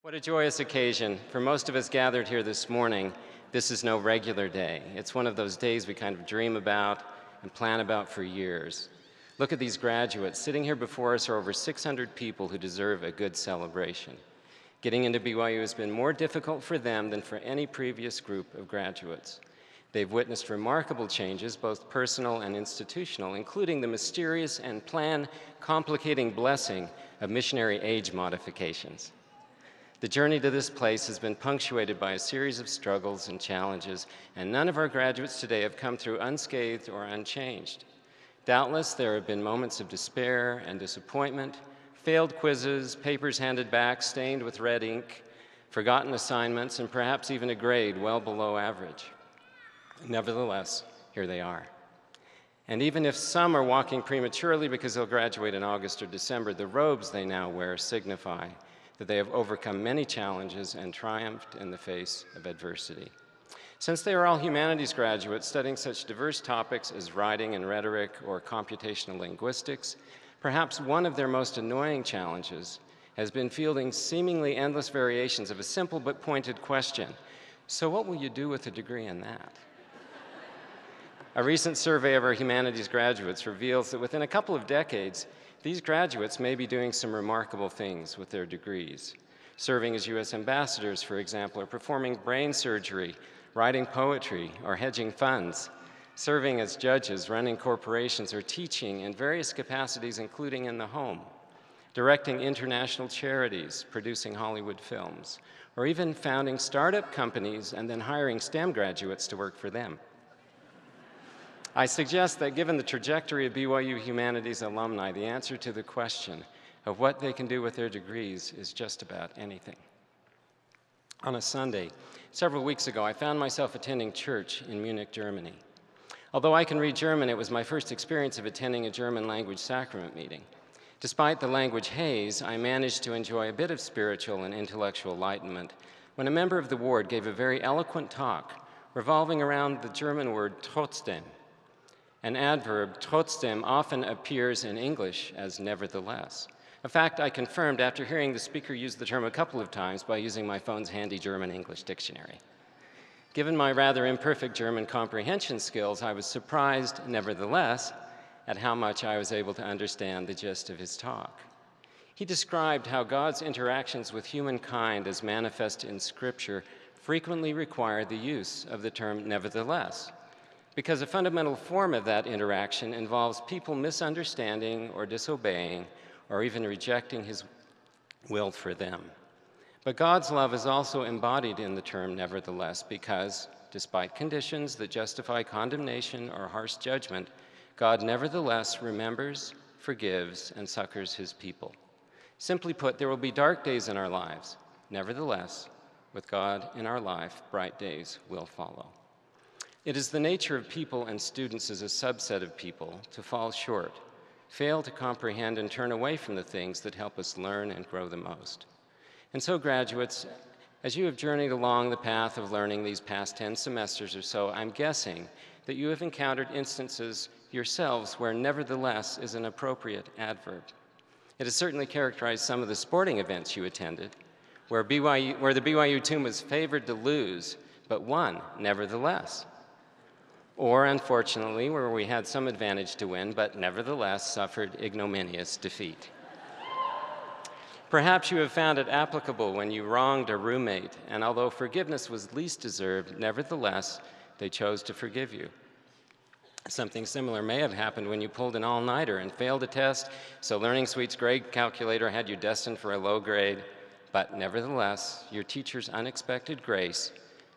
What a joyous occasion. For most of us gathered here this morning, this is no regular day. It's one of those days we kind of dream about and plan about for years. Look at these graduates. Sitting here before us are over 600 people who deserve a good celebration. Getting into BYU has been more difficult for them than for any previous group of graduates. They've witnessed remarkable changes, both personal and institutional, including the mysterious and plan-complicating blessing of missionary age modifications. The journey to this place has been punctuated by a series of struggles and challenges, and none of our graduates today have come through unscathed or unchanged. Doubtless, there have been moments of despair and disappointment, failed quizzes, papers handed back stained with red ink, forgotten assignments, and perhaps even a grade well below average. Nevertheless, here they are. And even if some are walking prematurely because they'll graduate in August or December, the robes they now wear signify that they have overcome many challenges and triumphed in the face of adversity. Since they are all humanities graduates studying such diverse topics as writing and rhetoric or computational linguistics, perhaps one of their most annoying challenges has been fielding seemingly endless variations of a simple but pointed question: so what will you do with a degree in that? A recent survey of our humanities graduates reveals that within a couple of decades, these graduates may be doing some remarkable things with their degrees. Serving as U.S. ambassadors, for example, or performing brain surgery, writing poetry, or hedging funds. Serving as judges, running corporations, or teaching in various capacities, including in the home. Directing international charities, producing Hollywood films, or even founding startup companies and then hiring STEM graduates to work for them. I suggest that given the trajectory of BYU Humanities alumni, the answer to the question of what they can do with their degrees is just about anything. On a Sunday, several weeks ago, I found myself attending church in Munich, Germany. Although I can read German, it was my first experience of attending a German language sacrament meeting. Despite the language haze, I managed to enjoy a bit of spiritual and intellectual enlightenment when a member of the ward gave a very eloquent talk revolving around the German word trotzdem. An adverb, trotzdem, often appears in English as nevertheless. A fact I confirmed after hearing the speaker use the term a couple of times by using my phone's handy German-English dictionary. Given my rather imperfect German comprehension skills, I was surprised, nevertheless, at how much I was able to understand the gist of his talk. He described how God's interactions with humankind as manifest in Scripture frequently require the use of the term nevertheless, because a fundamental form of that interaction involves people misunderstanding or disobeying or even rejecting his will for them. But God's love is also embodied in the term nevertheless because, despite conditions that justify condemnation or harsh judgment, God nevertheless remembers, forgives, and succors his people. Simply put, there will be dark days in our lives. Nevertheless, with God in our life, bright days will follow. It is the nature of people and students as a subset of people to fall short, fail to comprehend, and turn away from the things that help us learn and grow the most. And so, graduates, as you have journeyed along the path of learning these past 10 semesters or so, I'm guessing that you have encountered instances yourselves where nevertheless is an appropriate adverb. It has certainly characterized some of the sporting events you attended, where the BYU team was favored to lose, but won nevertheless. Or, unfortunately, where we had some advantage to win, but nevertheless suffered ignominious defeat. Perhaps you have found it applicable when you wronged a roommate, and although forgiveness was least deserved, nevertheless, they chose to forgive you. Something similar may have happened when you pulled an all-nighter and failed a test, so Learning Suite's grade calculator had you destined for a low grade, but nevertheless, your teacher's unexpected grace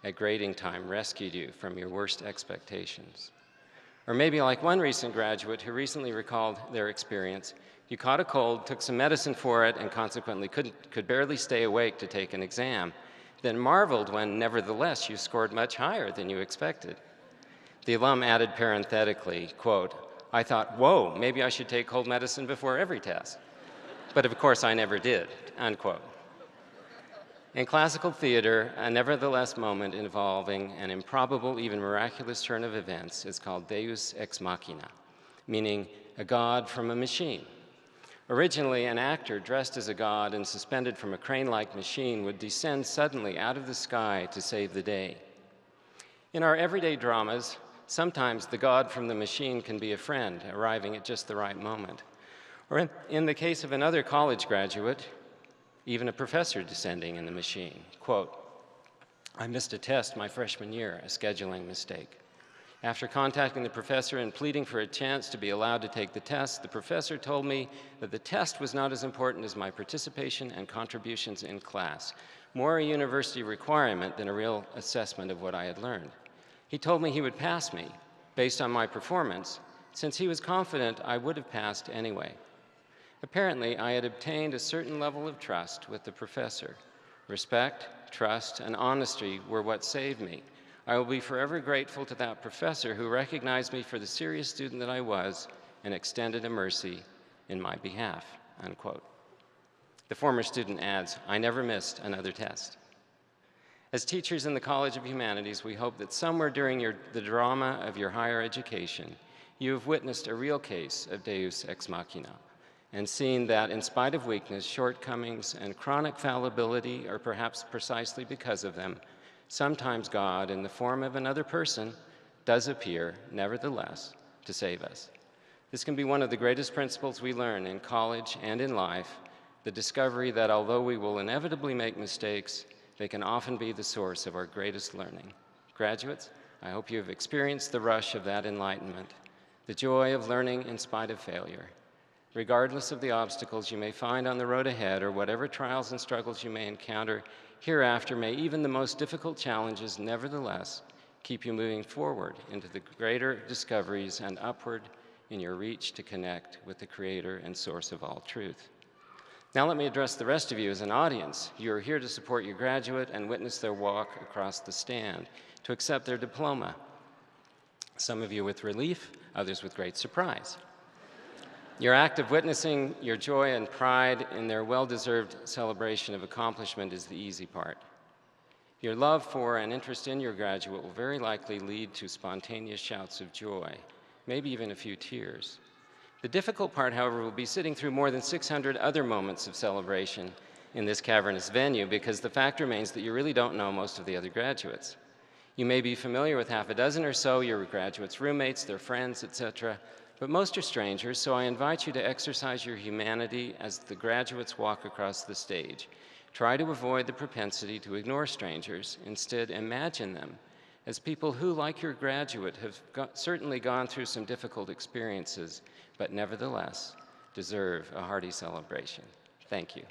at grading time rescued you from your worst expectations. Or maybe like one recent graduate who recently recalled their experience, you caught a cold, took some medicine for it, and consequently could barely stay awake to take an exam, then marveled when, nevertheless, you scored much higher than you expected. The alum added parenthetically, quote, "I thought, whoa, maybe I should take cold medicine before every test. But of course I never did," unquote. In classical theater, a nevertheless moment involving an improbable, even miraculous turn of events is called deus ex machina, meaning a god from a machine. Originally, an actor dressed as a god and suspended from a crane-like machine would descend suddenly out of the sky to save the day. In our everyday dramas, sometimes the god from the machine can be a friend, arriving at just the right moment. Or in the case of another college graduate, even a professor descending in the machine. Quote, "I missed a test my freshman year, a scheduling mistake. After contacting the professor and pleading for a chance to be allowed to take the test, the professor told me that the test was not as important as my participation and contributions in class, more a university requirement than a real assessment of what I had learned. He told me he would pass me based on my performance, since he was confident I would have passed anyway. Apparently, I had obtained a certain level of trust with the professor. Respect, trust, and honesty were what saved me. I will be forever grateful to that professor who recognized me for the serious student that I was and extended a mercy in my behalf," unquote. The former student adds, "I never missed another test." As teachers in the College of Humanities, we hope that somewhere during the drama of your higher education, you have witnessed a real case of Deus ex machina and seen that in spite of weakness, shortcomings, and chronic fallibility, or perhaps precisely because of them, sometimes God, in the form of another person, does appear, nevertheless, to save us. This can be one of the greatest principles we learn in college and in life, the discovery that although we will inevitably make mistakes, they can often be the source of our greatest learning. Graduates, I hope you have experienced the rush of that enlightenment, the joy of learning in spite of failure. Regardless of the obstacles you may find on the road ahead or whatever trials and struggles you may encounter hereafter, may even the most difficult challenges nevertheless keep you moving forward into the greater discoveries and upward in your reach to connect with the Creator and source of all truth. Now let me address the rest of you as an audience. You are here to support your graduate and witness their walk across the stand, to accept their diploma. Some of you with relief, others with great surprise. Your act of witnessing your joy and pride in their well-deserved celebration of accomplishment is the easy part. Your love for and interest in your graduate will very likely lead to spontaneous shouts of joy, maybe even a few tears. The difficult part, however, will be sitting through more than 600 other moments of celebration in this cavernous venue, because the fact remains that you really don't know most of the other graduates. You may be familiar with half a dozen or so, your graduates' roommates, their friends, etc., but most are strangers, so I invite you to exercise your humanity as the graduates walk across the stage. Try to avoid the propensity to ignore strangers. Instead, imagine them as people who, like your graduate, have certainly gone through some difficult experiences, but nevertheless deserve a hearty celebration. Thank you.